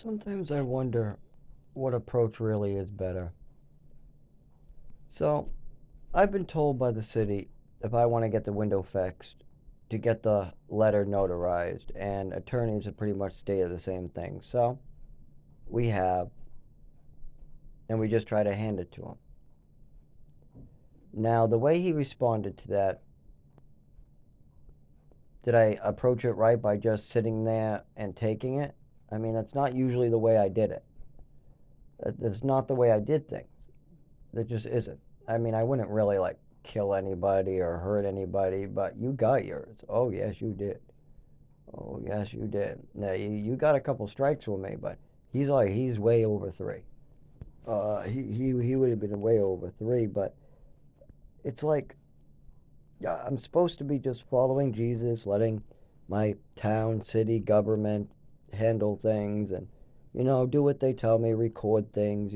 Sometimes I wonder what approach really is better. So, I've been told by the city if I want to get the window fixed, to get the letter notarized, and attorneys have pretty much stated the same thing. So, we have, and we just try to hand it to him. Now, the way he responded to that, did I approach it right by just sitting there and taking it? I mean, that's not usually the way I did it. That's not the way I did things. That just isn't. I mean, I wouldn't really like kill anybody or hurt anybody, but you got yours. Oh, yes, you did. Oh, yes, you did. Now, you got a couple strikes with me, but he's way over three. He would have been way over three, but it's like, yeah, I'm supposed to be just following Jesus, letting my town, city, government handle things and, do what they tell me, record things,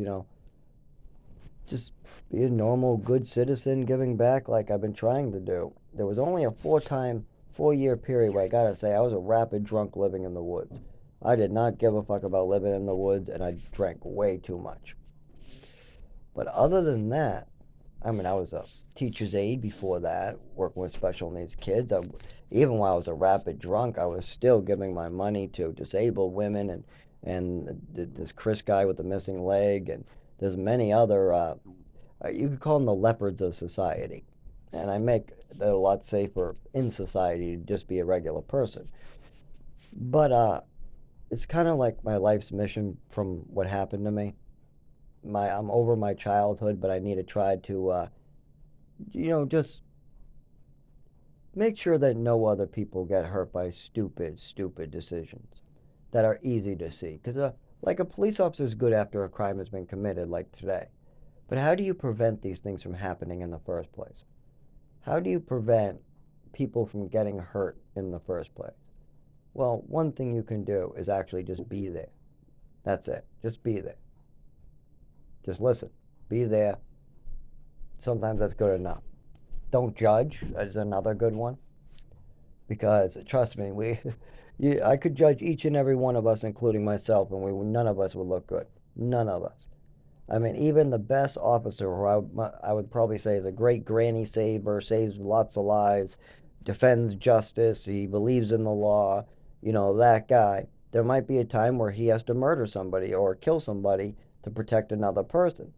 just be a normal, good citizen giving back like I've been trying to do. There was only a 4-year period where I gotta say I was a rapid drunk living in the woods. I did not give a fuck about living in the woods and I drank way too much. But other than that, I mean, I was a teacher's aide before that, working with special needs kids. Even while I was a rapid drunk, I was still giving my money to disabled women and this Chris guy with the missing leg, and there's many other. You could call them the leopards of society, and I make it a lot safer in society to just be a regular person. But it's kind of like my life's mission from what happened to me. I'm over my childhood, but I need to try to just make sure that no other people get hurt by stupid, stupid decisions that are easy to see. Because, like, a police officer is good after a crime has been committed, like today. But how do you prevent these things from happening in the first place? How do you prevent people from getting hurt in the first place? Well, one thing you can do is actually just be there. That's it. Just be there. Just listen. Be there. Sometimes that's good enough. Don't judge is another good one. Because trust me, I could judge each and every one of us, including myself, and none of us would look good. None of us. I mean, even the best officer, who I would probably say is a great granny saver, saves lots of lives, defends justice, he believes in the law, that guy. There might be a time where he has to murder somebody or kill somebody to protect another person.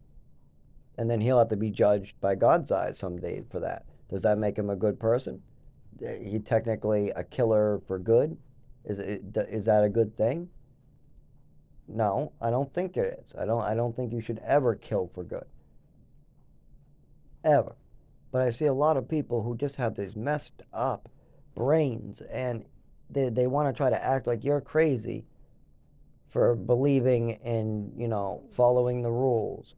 And then he'll have to be judged by God's eyes someday for that. Does that make him a good person? He technically a killer for good? Is that a good thing? No, I don't think it is. I don't think you should ever kill for good. Ever. But I see a lot of people who just have these messed up brains, and they want to try to act like you're crazy for believing in, following the rules.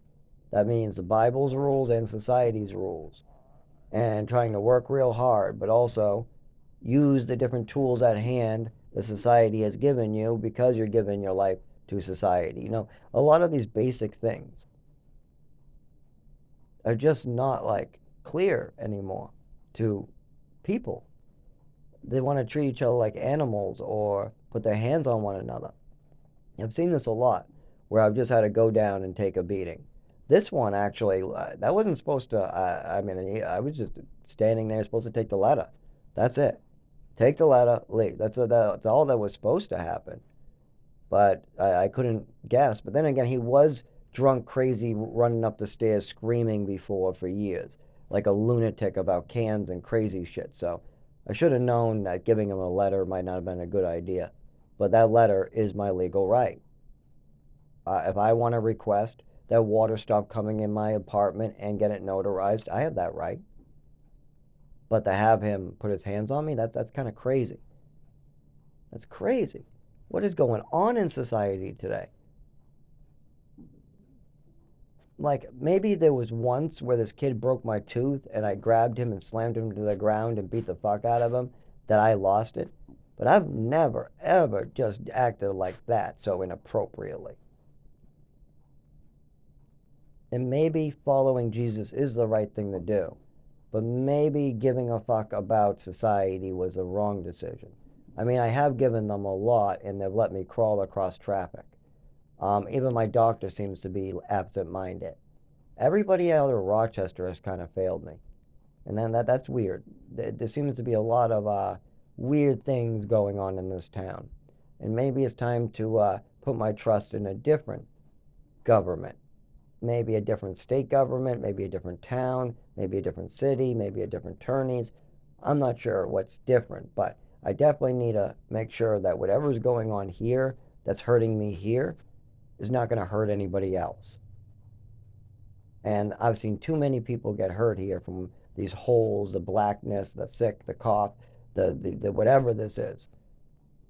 That means the Bible's rules and society's rules. And trying to work real hard, but also use the different tools at hand that society has given you because you're giving your life to society. A lot of these basic things are just not like clear anymore to people. They want to treat each other like animals or put their hands on one another. I've seen this a lot where I've just had to go down and take a beating. This one actually, that wasn't supposed to. I mean, I was just standing there, supposed to take the ladder. That's it. Take the ladder, leave. That's all that was supposed to happen. But I couldn't guess. But then again, he was drunk, crazy, running up the stairs, screaming before for years, like a lunatic about cans and crazy shit. So I should have known that giving him a letter might not have been a good idea. But that letter is my legal right. If I want to request that water stop coming in my apartment and get it notarized, I have that right. But to have him put his hands on me, that's kind of crazy. That's crazy. What is going on in society today? Like, maybe there was once where this kid broke my tooth and I grabbed him and slammed him to the ground and beat the fuck out of him, that I lost it. But I've never, ever just acted like that so inappropriately. And maybe following Jesus is the right thing to do. But maybe giving a fuck about society was the wrong decision. I mean, I have given them a lot and they've let me crawl across traffic. Even my doctor seems to be absent-minded. Everybody out of Rochester has kind of failed me, and then that's weird. There seems to be a lot of weird things going on in this town, and maybe it's time to put my trust in a different government. Maybe a different state government, maybe a different town, maybe a different city, maybe a different attorneys. I'm not sure what's different, but I definitely need to make sure that whatever's going on here that's hurting me here is not going to hurt anybody else. And I've seen too many people get hurt here from these holes, the blackness, the sick, the cough, the whatever this is.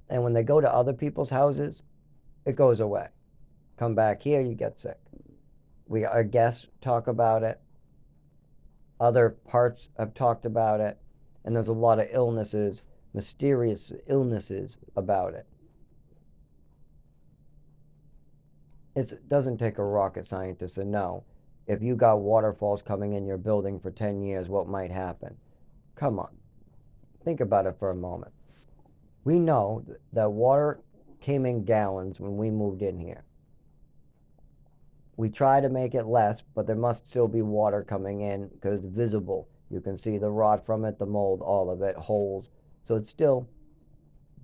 And when they go to other people's houses, it goes away. Come back here, you get sick. Our guests talk about it. Other parts have talked about it. And there's a lot of illnesses, mysterious illnesses about it. It doesn't take a rocket scientist to know if you got waterfalls coming in your building for 10 years, what might happen. Come on. Think about it for a moment. We know that water came in gallons when we moved in here. We try to make it less, but there must still be water coming in because it's visible. You can see the rot from it, the mold, all of it, holes. So it's still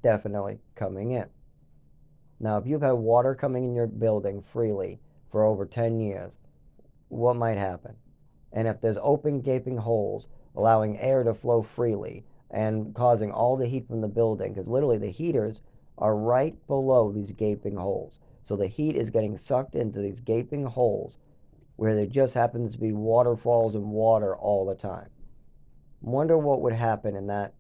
definitely coming in. Now, if you've had water coming in your building freely for over 10 years, what might happen? And if there's open, gaping holes allowing air to flow freely and causing all the heat from the building, because literally the heaters are right below these gaping holes. So the heat is getting sucked into these gaping holes where there just happens to be waterfalls and water all the time. Wonder what would happen in that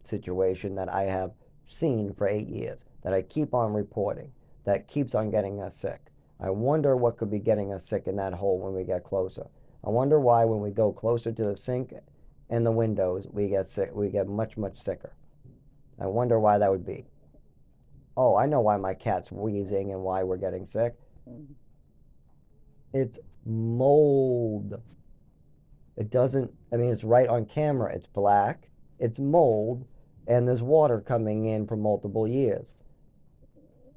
situation that I have seen for 8 years, that I keep on reporting, that keeps on getting us sick. I wonder what could be getting us sick in that hole when we get closer. I wonder why when we go closer to the sink and the windows, we get sick. We get much, much sicker. I wonder why that would be. Oh, I know why my cat's wheezing and why we're getting sick. It's mold. It doesn't, I mean, it's right on camera. It's black, it's mold, and there's water coming in for multiple years.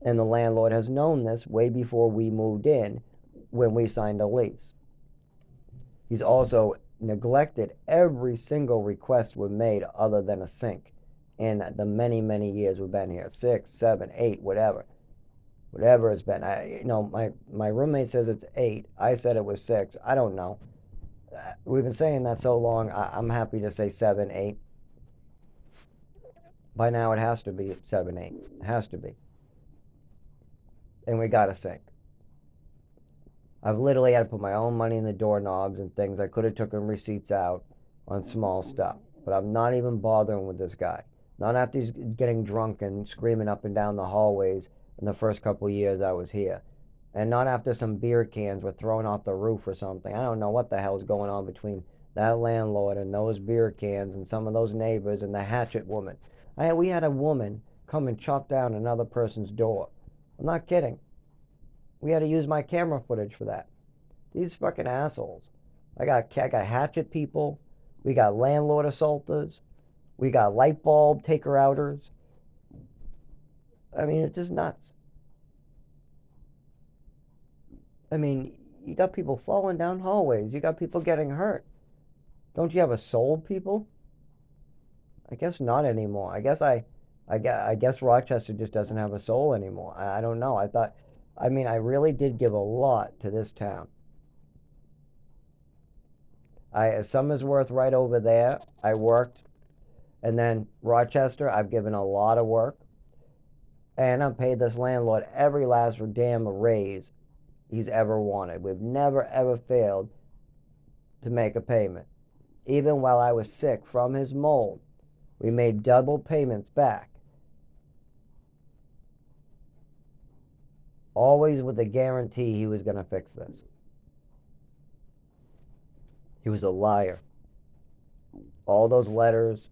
And the landlord has known this way before we moved in when we signed a lease. He's also neglected every single request we've made other than a sink in the many, many years we've been here. 6, 7, 8, whatever. Whatever it's been. My roommate says it's 8. I said it was 6. I don't know. We've been saying that so long, I'm happy to say 7, 8. By now it has to be 7, 8. It has to be. And we got a sink. I've literally had to put my own money in the doorknobs and things. I could have taken receipts out on small stuff. But I'm not even bothering with this guy. Not after he's getting drunk and screaming up and down the hallways in the first couple of years I was here. And not after some beer cans were thrown off the roof or something. I don't know what the hell's going on between that landlord and those beer cans and some of those neighbors and the hatchet woman. We had a woman come and chop down another person's door. I'm not kidding. We had to use my camera footage for that. These fucking assholes. I got hatchet people. We got landlord assaulters. We got light bulb taker-outers. I mean, it's just nuts. I mean, you got people falling down hallways. You got people getting hurt. Don't you have a soul, people? I guess not anymore. I guess Rochester just doesn't have a soul anymore. I don't know. I really did give a lot to this town. Somersworth right over there, I worked. And then Rochester, I've given a lot of work. And I've paid this landlord every last damn raise he's ever wanted. We've never ever failed to make a payment. Even while I was sick from his mold, we made double payments back. Always with the guarantee he was going to fix this. He was a liar. All those letters,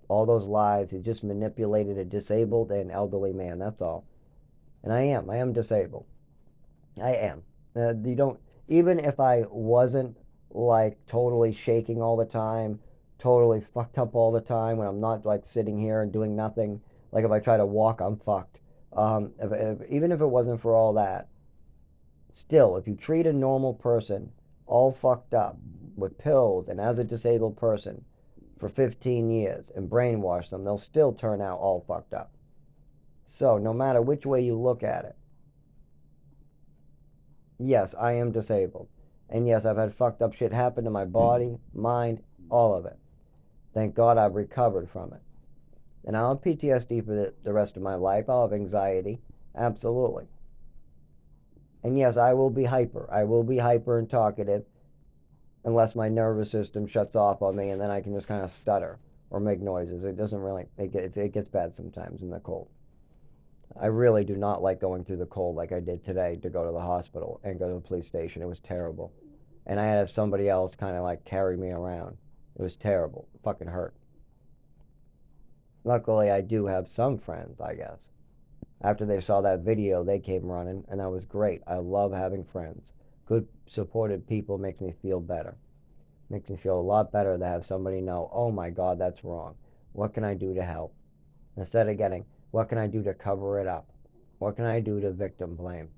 all those lies, he just manipulated a disabled and elderly man, that's all. And I am disabled. I am. You don't, even if I wasn't like totally shaking all the time, totally fucked up all the time when I'm not like sitting here and doing nothing, like if I try to walk, I'm fucked. Even if it wasn't for all that, still, if you treat a normal person all fucked up with pills and as a disabled person for 15 years and brainwash them, they'll still turn out all fucked up. So, no matter which way you look at it, yes, I am disabled. And yes, I've had fucked up shit happen to my body, mind, all of it. Thank God I've recovered from it. And I'll have PTSD for the rest of my life. I'll have anxiety. Absolutely. And yes, I will be hyper. I will be hyper and talkative unless my nervous system shuts off on me and then I can just kind of stutter or make noises. It doesn't really, it gets bad sometimes in the cold. I really do not like going through the cold like I did today to go to the hospital and go to the police station. It was terrible. And I had to have somebody else kind of like carry me around. It was terrible. It fucking hurt. Luckily, I do have some friends, I guess. After they saw that video, they came running, and that was great. I love having friends. Good, supportive people makes me feel better. Makes me feel a lot better to have somebody know, oh my God, that's wrong. What can I do to help? Instead of getting, what can I do to cover it up? What can I do to victim blame?